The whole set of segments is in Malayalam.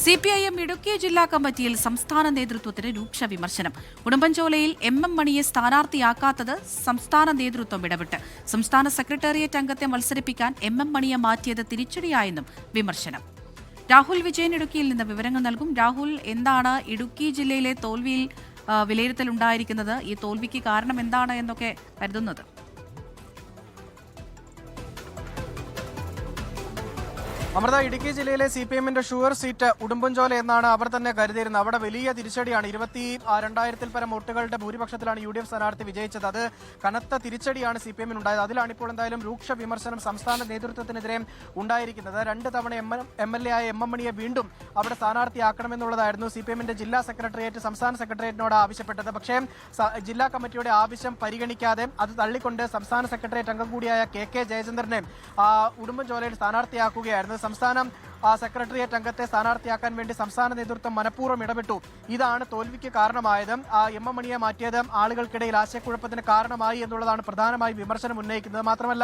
CPIM ഇടുക്കി ജില്ലാ കമ്മിറ്റിയിൽ സംസ്ഥാന നേതൃത്വത്തിന് രൂക്ഷ വിമർശനം. ഉടുമ്പൻചോലയിൽ MM മണിയെ സ്ഥാനാർത്ഥിയാക്കാത്തത് സംസ്ഥാന നേതൃത്വം ഇടപെട്ട്. സംസ്ഥാന സെക്രട്ടേറിയറ്റ് അംഗത്തെ മത്സരിപ്പിക്കാൻ MM മണിയെ മാറ്റിയത് തിരിച്ചടിയായെന്നും വിമർശനം. രാഹുൽ വിജയൻ ഇടുക്കിയിൽ നിന്ന് വിവരങ്ങൾ നൽകും. രാഹുൽ, എന്താണ് ഇടുക്കി ജില്ലയിലെ തോൽവിയിൽ വിലയിരുത്തലുണ്ടായിരിക്കുന്നത്? ഈ തോൽവിക്ക് കാരണം എന്താണ് എന്നൊക്കെ കരുതുന്നത്? അമൃത, ഇടുക്കി ജില്ലയിലെ CPIMന്റെ ഷുവർ സീറ്റ് ഉടുമ്പൻചോല എന്നാണ് അവർ തന്നെ കരുതിയിരുന്നത്. അവിടെ വലിയ തിരിച്ചടിയാണ്. 22,000 പരം വോട്ടുകളുടെ ഭൂരിപക്ഷത്തിലാണ് UDF സ്ഥാനാർത്ഥി വിജയിച്ചത്. അത് കനത്ത തിരിച്ചടിയാണ് CPIMന് ഉണ്ടായത്. അതിലാണ് ഇപ്പോൾ എന്തായാലും രൂക്ഷ വിമർശനം സംസ്ഥാന നേതൃത്വത്തിനെതിരെ ഉണ്ടായിരിക്കുന്നത്. 2 തവണ MLA ആയ MM മണിയെ വീണ്ടും അവിടെ സ്ഥാനാർത്ഥിയാക്കണമെന്നുള്ളതായിരുന്നു CPIMന്റെ ജില്ലാ സെക്രട്ടേറിയറ്റ് സംസ്ഥാന സെക്രട്ടേറിയറ്റിനോട് ആവശ്യപ്പെട്ടത്. പക്ഷേ ജില്ലാ കമ്മിറ്റിയുടെ ആവശ്യം പരിഗണിക്കാതെ അത് തള്ളിക്കൊണ്ട് സംസ്ഥാന സെക്രട്ടേറിയറ്റ് അംഗം കൂടിയായ KK ജയചന്ദ്രനെ ഉടുമ്പൻചോലയിൽ സ്ഥാനാർത്ഥിയാക്കുകയായിരുന്നു. സംസ്ഥാന സെക്രട്ടേറിയറ്റ് അംഗത്തെ സ്ഥാനാർത്ഥിയാക്കാൻ വേണ്ടി സംസ്ഥാന നേതൃത്വം മനഃപൂർവ്വം ഇടപെട്ടു. ഇതാണ് തോൽവിക്ക് കാരണമായത്. MM മണിയെ മാറ്റിയത് ആളുകൾക്കിടയിൽ ആശയക്കുഴപ്പത്തിന് കാരണമായി എന്നുള്ളതാണ് പ്രധാനമായി വിമർശനം ഉന്നയിക്കുന്നത്. മാത്രമല്ല,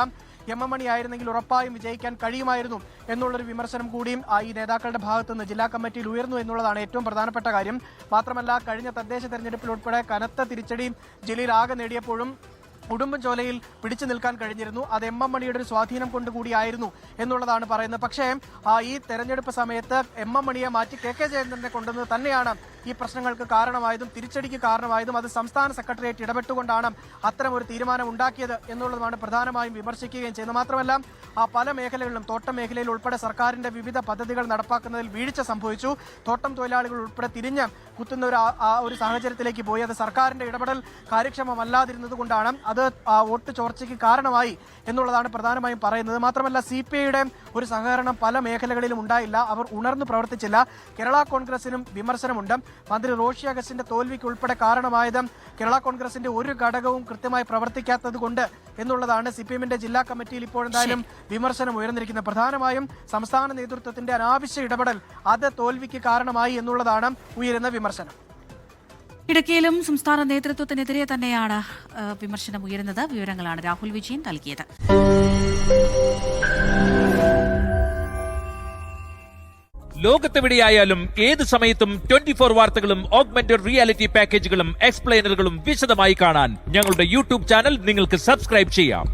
MM മണി ആയിരുന്നെങ്കിൽ ഉറപ്പായും വിജയിക്കാൻ കഴിയുമായിരുന്നു എന്നുള്ളൊരു വിമർശനം കൂടിയും ഈ നേതാക്കളുടെ ഭാഗത്തുനിന്ന് ജില്ലാ കമ്മിറ്റിയിൽ ഉയർന്നു എന്നുള്ളതാണ് ഏറ്റവും പ്രധാനപ്പെട്ട കാര്യം. മാത്രമല്ല, കഴിഞ്ഞ തദ്ദേശ തെരഞ്ഞെടുപ്പിൽ ഉൾപ്പെടെ കനത്ത തിരിച്ചടി ജില്ലയിൽ ആകെ നേടിയപ്പോഴും ഉടുമ്പൻചോലയിൽ പിടിച്ചു നിൽക്കാൻ കഴിഞ്ഞിരുന്നു. അത് MM മണിയുടെ ഒരു സ്വാധീനം കൊണ്ടുകൂടിയായിരുന്നു എന്നുള്ളതാണ് പറയുന്നത്. പക്ഷേ ഈ തെരഞ്ഞെടുപ്പ് സമയത്ത് MM മണിയെ മാറ്റി KK ജയചന്ദ്രനെ കൊണ്ടുവന്നത് തന്നെയാണ് ഈ പ്രശ്നങ്ങൾക്ക് കാരണമായതും തിരിച്ചടിക്ക് കാരണമായതും. അത് സംസ്ഥാന സെക്രട്ടേറിയറ്റ് ഇടപെട്ടുകൊണ്ടാണ് അത്തരം ഒരു തീരുമാനം ഉണ്ടാക്കിയത് എന്നുള്ളതാണ് പ്രധാനമായും വിമർശിക്കുകയും ചെയ്യുന്നത്. മാത്രമല്ല, പല മേഖലകളിലും തോട്ടം മേഖലയിൽ ഉൾപ്പെടെ സർക്കാരിന്റെ വിവിധ പദ്ധതികൾ നടപ്പാക്കുന്നതിൽ വീഴ്ച സംഭവിച്ചു. തോട്ടം തൊഴിലാളികൾ ഉൾപ്പെടെ തിരിഞ്ഞ് കുത്തുന്ന ഒരു സാഹചര്യത്തിലേക്ക് പോയി. അത് സർക്കാരിന്റെ ഇടപെടൽ കാര്യക്ഷമമല്ലാതിരുന്നത് കൊണ്ടാണ് അത് വോട്ട് ചോർച്ചയ്ക്ക് കാരണമായി എന്നുള്ളതാണ് പ്രധാനമായും പറയുന്നത്. മാത്രമല്ല, CPIയുടെ ഒരു സഹകരണം പല മേഖലകളിലും ഉണ്ടായില്ല. അവർ ഉണർന്നു പ്രവർത്തിച്ചില്ല. കേരള കോൺഗ്രസിനും വിമർശനമുണ്ട്. മന്ത്രി റോഷി അഗസ്റ്റിന്റെ തോൽവിക്ക് ഉൾപ്പെടെ കാരണമായത് കേരള കോൺഗ്രസിന്റെ ഒരു ഘടകവും കൃത്യമായി പ്രവർത്തിക്കാത്തത് കൊണ്ട് എന്നുള്ളതാണ് CPIMന്റെ ജില്ലാ കമ്മിറ്റിയിൽ ഇപ്പോഴെന്തായാലും വിമർശനം ഉയർന്നിരിക്കുന്നത്. പ്രധാനമായും സംസ്ഥാന നേതൃത്വത്തിന്റെ അനാവശ്യ ഇടപെടൽ അത് തോൽവിക്ക് കാരണമായി എന്നുള്ളതാണ് ഉയരുന്ന വിമർശനം. ഇടുക്കിയിലും സംസ്ഥാന നേതൃത്വത്തിനെതിരെ തന്നെയാണ് വിമർശനം ഉയരുന്നത്. വിവരങ്ങളാണ് രാഹുൽ വിജയൻ നൽകിയത്. ലോകത്തെവിടെയായാലും ഏത് സമയത്തും 24 വാർത്തകളും ഓഗ്മെന്റഡ് റിയാലിറ്റി പാക്കേജുകളും എക്സ്പ്ലെയിനറുകളും വിശദമായി കാണാൻ ഞങ്ങളുടെ YouTube ചാനൽ നിങ്ങൾക്ക് സബ്സ്ക്രൈബ് ചെയ്യാം.